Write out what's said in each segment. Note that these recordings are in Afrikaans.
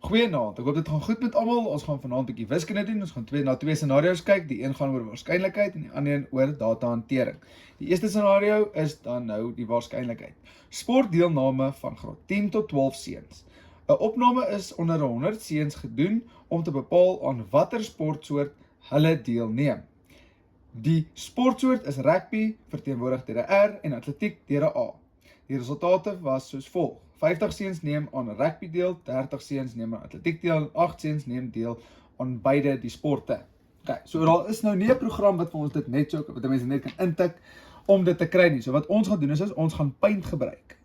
Goeienaand, ek hoop dit gaan goed met almal. Ons gaan vanaand 'n bietjie wiskunde doen. Ons gaan na twee scenario's kyk. Die een gaan oor waarskynlikheid en die ander een oor datahantering. Die eerste scenario is dan nou die waarskynlikheid. Sportdeelname van graad 10 tot 12 seuns. 'n Opname is onder 100 seuns gedoen om te bepaal aan watter sportsoort hulle deelneem. Die sportsoort is rugby, verteenwoordig deur 'n R, en atletiek deur 'n A. Die resultate was soos volg. 50 seuns neem aan rugby deel, 30 seuns neem aan atletiek deel en 8 seuns neem deel aan beide die sporte. Okay, so daar is nou nie 'n program wat vir ons dit net so wat mense net kan intik om dit te kry nie. So wat ons gaan doen is ons gaan Paint gebruik.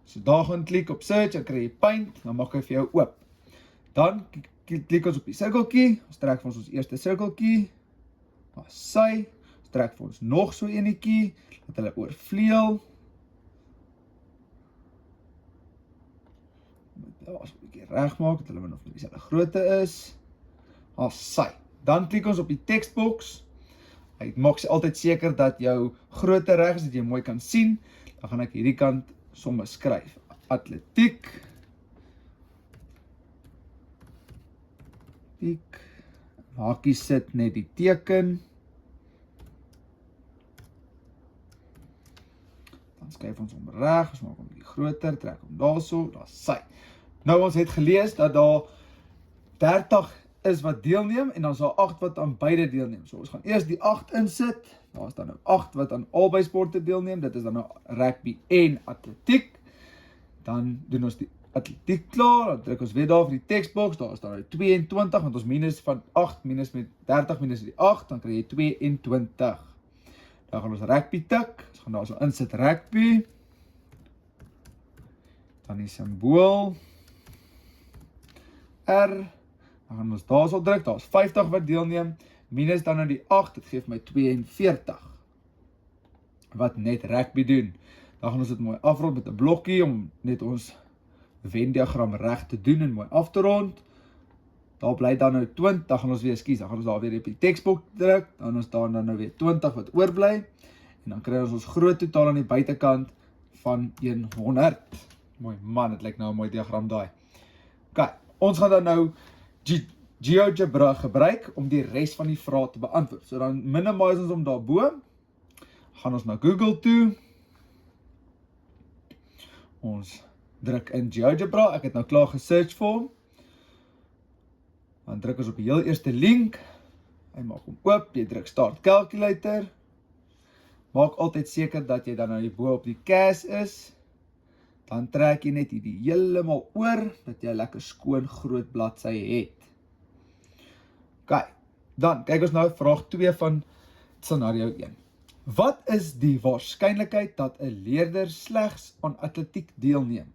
So daar gaan klik op search en kry jy Paint, dan maak hy vir jou oop. Dan klik ons op die sirkeltjie, ons trek vir ons eerste sirkeltjie. Ons trek vir ons nog so enetjie, dat hulle oorvleuel. As 'n bietjie regmaak, dat hulle min of meer dieselfde grootte is. Dan klik ons op die teksboks. Hy maak altyd seker dat jou grootte reg is, dat jy mooi kan sien. Dan gaan ek hierdie kant somme skryf. Atletiek. Hakie sit net die teken. Dan skryf ons hom reg, ons maak hom bietjie groter, trek hom daarso, daar's sy. Nou ons het gelees dat daar 30 is wat deelneem en dan is daar 8 wat aan beide deelneem. So ons gaan eers die 8 insit. Daar is dan nou 8 wat aan albei sporte deelneem. Dit is dan nou rugby en atletiek. Dan doen ons die atletiek klaar. Dan druk ons weer daar vir die teksboks. Daar is dan nou 22 want ons minus van 8 minus met 30 minus die 8, dan kry jy 22. Dan gaan ons rugby tik. Ons gaan daar so insit rugby. Dan die simbool R, dan gaan ons daar sal druk, daar is 50 wat deelneem, minus dan nou die 8, dit geef my 42, wat net rugby doen. Dan gaan ons dit mooi afrond met 'n blokkie, om net ons Venn-diagram reg te doen en mooi af te rond. Daar bly dan nou 20, dan gaan ons weer dan gaan ons daar weer op die teksboks druk, dan ons daar dan nou weer 20 wat oorbly, en dan kry ons groot totaal aan die buitekant van 100. Mooi man, dit lyk nou 'n mooi diagram daai. Okay. Ons gaan dan nou GeoGebra gebruik om die res van die vrae te beantwoord. So dan minimize ons hom daarbo. Gaan ons na Google toe. Ons druk in GeoGebra. Ek het nou klaar gesearch vir hom. Dan druk ons op die heel eerste link. Hy maak hom oop. Jy druk Start Calculator. Maak altyd seker dat jy dan nou hierbo op die cache is. Dan trek jy net hierdie heeltemal oor, dat jy 'n lekker skoon groot bladsy het. Okay, dan kyk ons nou vraag 2 van scenario 1. Wat is die waarskynlikheid dat 'n leerder slegs aan atletiek deelneem?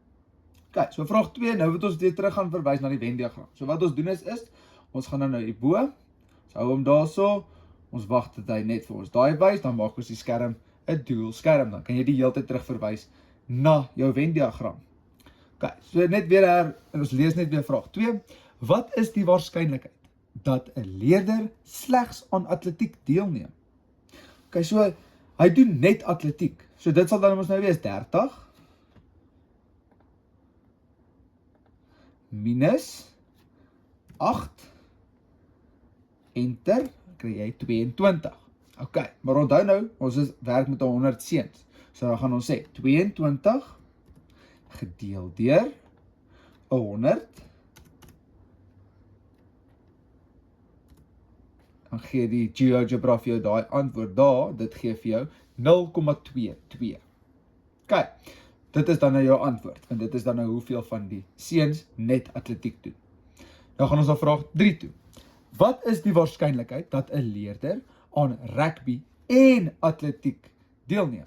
Okay, so vraag 2, nou moet ons weer terug gaan verwys na die Venn-diagram. So wat ons doen is ons gaan nou hierbo, ons hou hom daarso, ons wag dat hy net vir ons daai wys, dan maak ons die skerm 'n dual skerm, dan kan jy die hele tyd terug verwys na jou Venn-diagram. Okay, so net weer en ons lees net weer vraag 2. Wat is die waarskynlikheid dat 'n leerder slegs aan atletiek deelneem? Okay, so hy doen net atletiek. So dit sal dan ons nou wees 30 minus 8 enter, kry jy 22. Okay, maar onthou nou, ons werk met 100 seuns. So dan gaan ons sê 22 gedeel deur 100. Dan gee die GeoGebra vir jou daai antwoord daar, dit gee vir jou 0,22. Okay, dit is dan nou jou antwoord, en dit is dan nou hoeveel van die seuns net atletiek doen. Dan gaan ons na vraag 3 toe. Wat is die waarskynlikheid dat 'n leerder aan rugby en atletiek deelneem?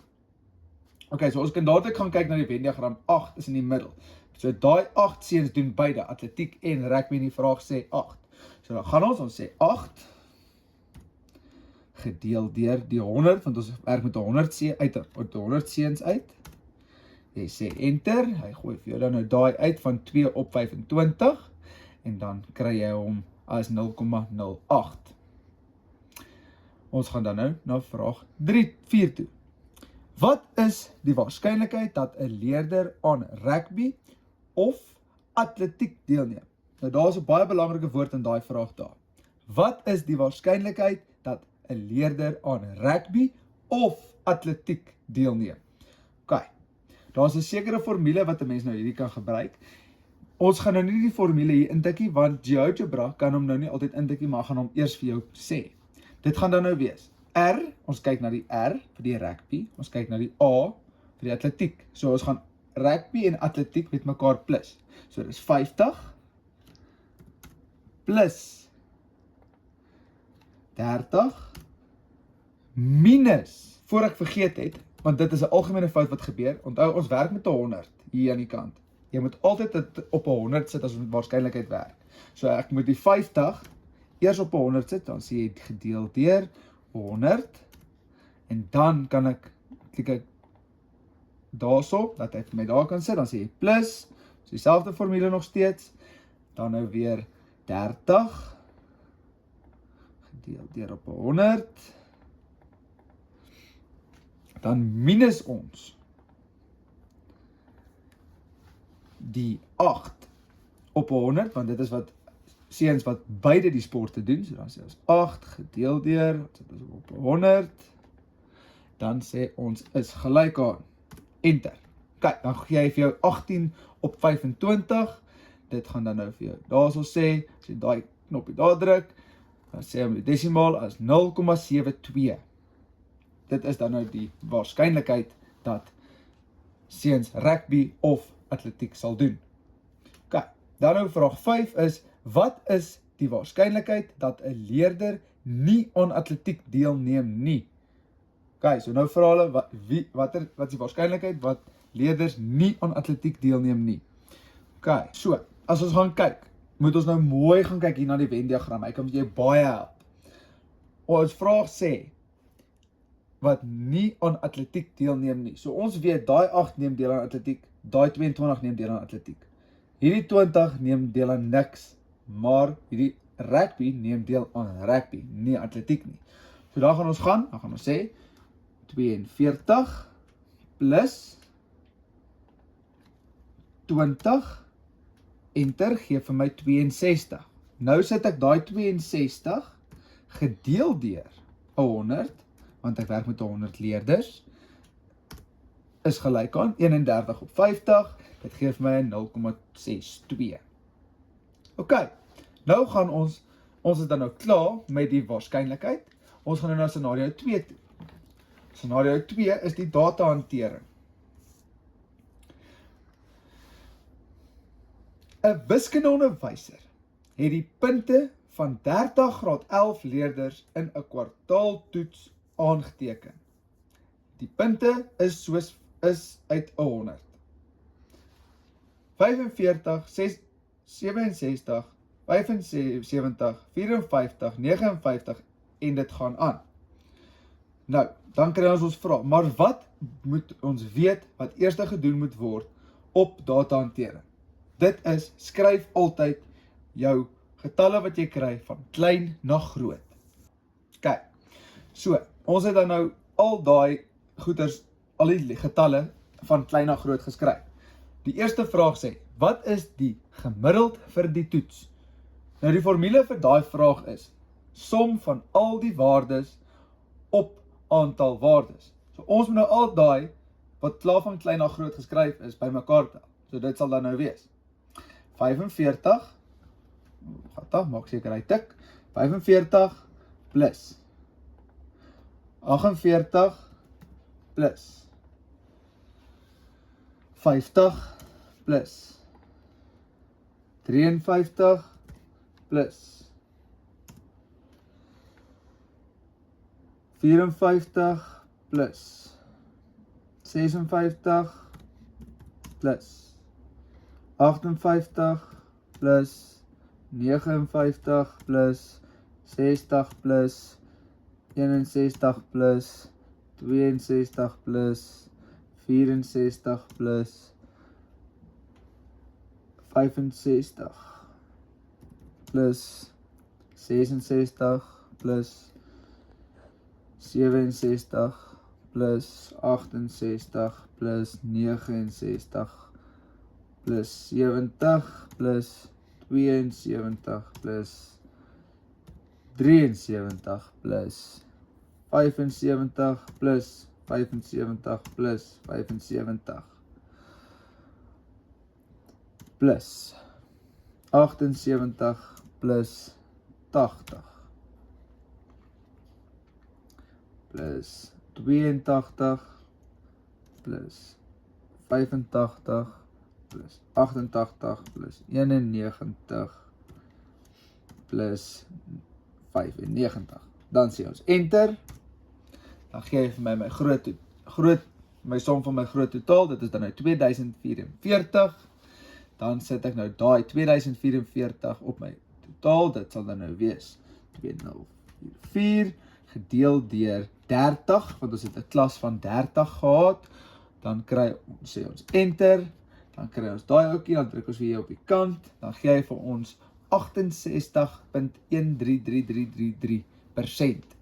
Okay, so ons kan dadelik gaan kyk na die Venn-diagram. 8 is in die middel. So daai 8 seuns doen beide, atletiek en rugby, en die vraag sê 8. So dan gaan ons sê 8 gedeel deur die 100, want ons werk met 100 seuns uit. Jy sê enter, hy gooi vir jou dan nou daai uit van 2 op 25, en dan kry jy hom as 0,08. Ons gaan dan nou na vraag 4 toe. Wat is die waarskynlikheid dat 'n leerder aan rugby of atletiek deelneem? Nou daar is 'n baie belangrike woord in daai vraag daar. Wat is die waarskynlikheid dat 'n leerder aan rugby of atletiek deelneem? OK. Daar's 'n sekere formule wat 'n mens nou hierdie kan gebruik. Ons gaan nou nie die formule hier intikkie, want GeoGebra kan hom nou nie altyd intikkie, maar gaan hom eers vir jou sê. Dit gaan dan nou wees R, ons kyk na die R vir die rugby, ons kyk na die A vir die atletiek. So ons gaan rugby en atletiek met mekaar plus. So dis 50 plus 30 minus, voor ek vergeet het, want dit is 'n algemene fout wat gebeur. Onthou, ons werk met 'n 100 hier aan die kant. Jy moet altyd dit op 'n 100 sit as ons met waarskynlikheid werk. So ek moet die 50 eers op 'n 100 sit, dan sê jy gedeel deur 100 en dan kan ek klik ek daarso dat hy vir my daar kan sit, dan sê jy plus, so dieselfde formule nog steeds, dan nou weer 30 gedeel deur op 100, dan minus ons die 8 op 100, want dit is wat seuns wat beide die sporte doen, so dan sê ons 8 gedeel deur, wat sit ons op 100, dan sê ons is gelyk aan, enter. Kyk, dan gee hy vir jou 18 op 25, dit gaan dan nou vir jou daarso sê, as jy daai knoppie daar druk, dan sê hom die desimaal as 0,72. Dit is dan nou die waarskynlikheid dat seuns rugby of atletiek sal doen. OK, dan nou vraag 5 is, wat is die waarskynlikheid dat 'n leerder nie aan atletiek deelneem nie? OK, so nou vra hulle, wat is die waarskynlikheid wat leerders nie aan atletiek deelneem nie? OK, so, as ons gaan kyk, moet ons nou mooi gaan kyk hier na die Venn-diagram, hy kan met jou baie help. Ons vraag sê, wat nie aan atletiek deelneem nie. So ons weet, daai 8 neem deel aan atletiek, daai 22 neem deel aan atletiek. Hierdie 20 neem deel aan niks, maar hierdie rugby neem deel aan rugby, nie atletiek nie. So daar gaan ons sê, 42 plus 20, enter, gee vir my 62. Nou sit ek daai 62 gedeel deur 100, want ek werk met 100 leerders, is gelyk aan 31 op 50, dit gee vir my 0,62. OK, nou gaan ons is dan nou klaar met die waarskynlikheid, ons gaan nou na scenario 2 toe. Scenario 2 is die datahantering. 'n Wiskundeonderwyser het die punte van 30 graad 11 leerders in 'n kwartaaltoets aangeteken. Die punte is uit 100. 45, 67, 75, 54, 59 en dit gaan aan. Nou, dan kry ons vraag, maar wat moet ons weet wat eers gedoen moet word op datahantering? Dit is, skryf altyd jou getalle wat jy kry van klein na groot. Kyk, so, ons het dan nou al daai goeders, al die getalle van klein na groot geskryf. Die eerste vraag sê, wat is die gemiddeld vir die toets? Nou die formule vir daai vraag is, som van al die waardes op aantal waardes. So ons moet nou al daai, wat klaar van klein na groot geskryf is, by mekaar tel. So dit sal dan nou wees. 45, maak seker hy tik, 45 plus 48 plus 50 plus 53 plus 54 plus 56 plus 58 plus 59 plus 60 plus 61 plus 62 plus 64 plus 65 plus 66 plus 67 plus 68 plus 69 plus 70 plus 72 plus 73 plus 75 plus 75 plus 75 plus 78 plus 80 plus 82 plus 85 plus 88 plus 91 plus 95. Dan sê ons enter. Dan gee hy vir my my som van my groot totaal, dit is dan nou 2044. Dan sit ek nou daai 2044 op my totaal, dit sal dan nou wees 2044 gedeel deur 30, want ons het 'n klas van 30 gehad. Dan sê ons enter, dan kry ons daai ouetjie, dan druk ons weer hier op die kant, dan gee hy vir ons 68.133333%.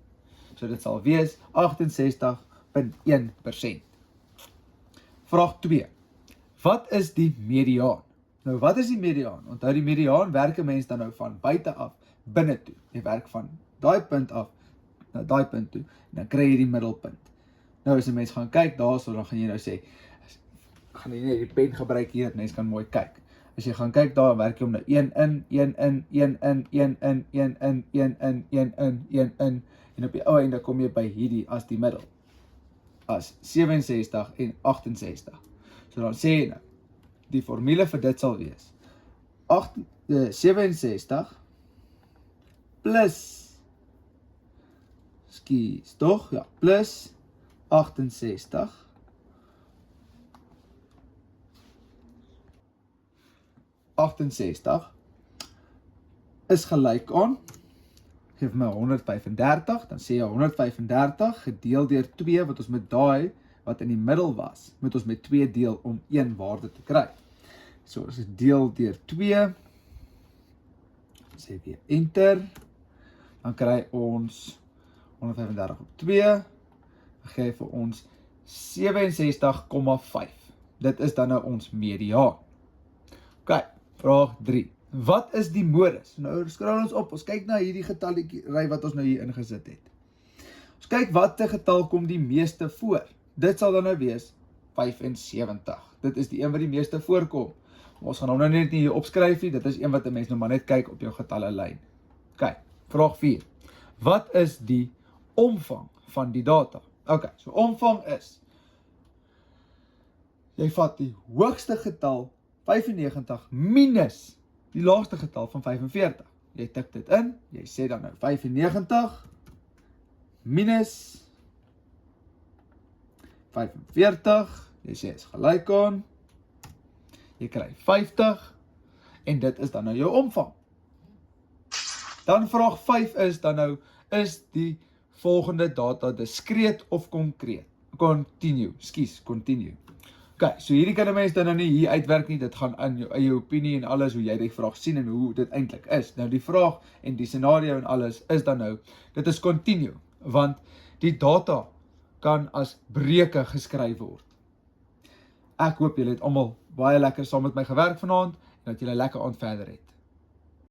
So dit sal wees 68.1%. Vraag 2. Wat is die mediaan? Nou wat is die mediaan? Onthou die mediaan werk 'n mens dan nou van buite af binne toe. Jy werk van daai punt af na daai punt toe en dan kry jy die middelpunt. Nou as 'n mens gaan kyk daarso, dan gaan jy nou sê, gaan jy net die pen gebruik hier, dat mens kan mooi kyk. As jy gaan kyk daar, werk jy om nou 1 in, 1 in, 1 in, 1 in, 1 in, 1 in, 1 in, 1 in, en op die ou einde kom jy by hierdie as die middel. As 67 en 68. So dan sê jy nou, die formule vir dit sal wees 67 plus, plus 68 is gelyk aan, geef my 135, dan sê jy 135 gedeel deur 2, wat ons met daai, wat in die middel was, moet ons met 2 deel om 1 waarde te kry. So as ek deel deur 2, sê weer enter, dan kry ons 135 op 2, dan gee vir ons 67,5. Dit is dan nou ons mediaan. OK, vraag 3. Wat is die modus? Nou skraal ons op, ons kyk na hierdie getalletjie wat ons nou hier ingesit het. Ons kyk watter getal kom die meeste voor. Dit sal dan nou wees 75. Dit is die een wat die meeste voorkom. Ons gaan hom nou net nie hier opskryf nie, dit is een wat 'n mens nou maar net kyk op jou getallelyn. OK, vraag 4. Wat is die omvang van die data? OK, so omvang is, jy vat die hoogste getal 95 minus die laagste getal van 45. Jy tik dit in, jy sê dan nou 95 minus 45, jy sê is gelyk aan, jy kry 50, en dit is dan nou jou omvang. Dan vraag 5 is dan nou, is die volgende data diskreet of konkreet? Continue. OK, so hierdie kan 'n mens dan nou nie hier uitwerk nie, dit gaan in jou eie opinie en alles, hoe jy die vraag sien en hoe dit eintlik is. Nou die vraag en die scenario en alles is dan nou, dit is continue, want die data kan as breuke geskryf word. Ek hoop julle het almal baie lekker saam met my gewerk vanaand en dat julle lekker aand verder het.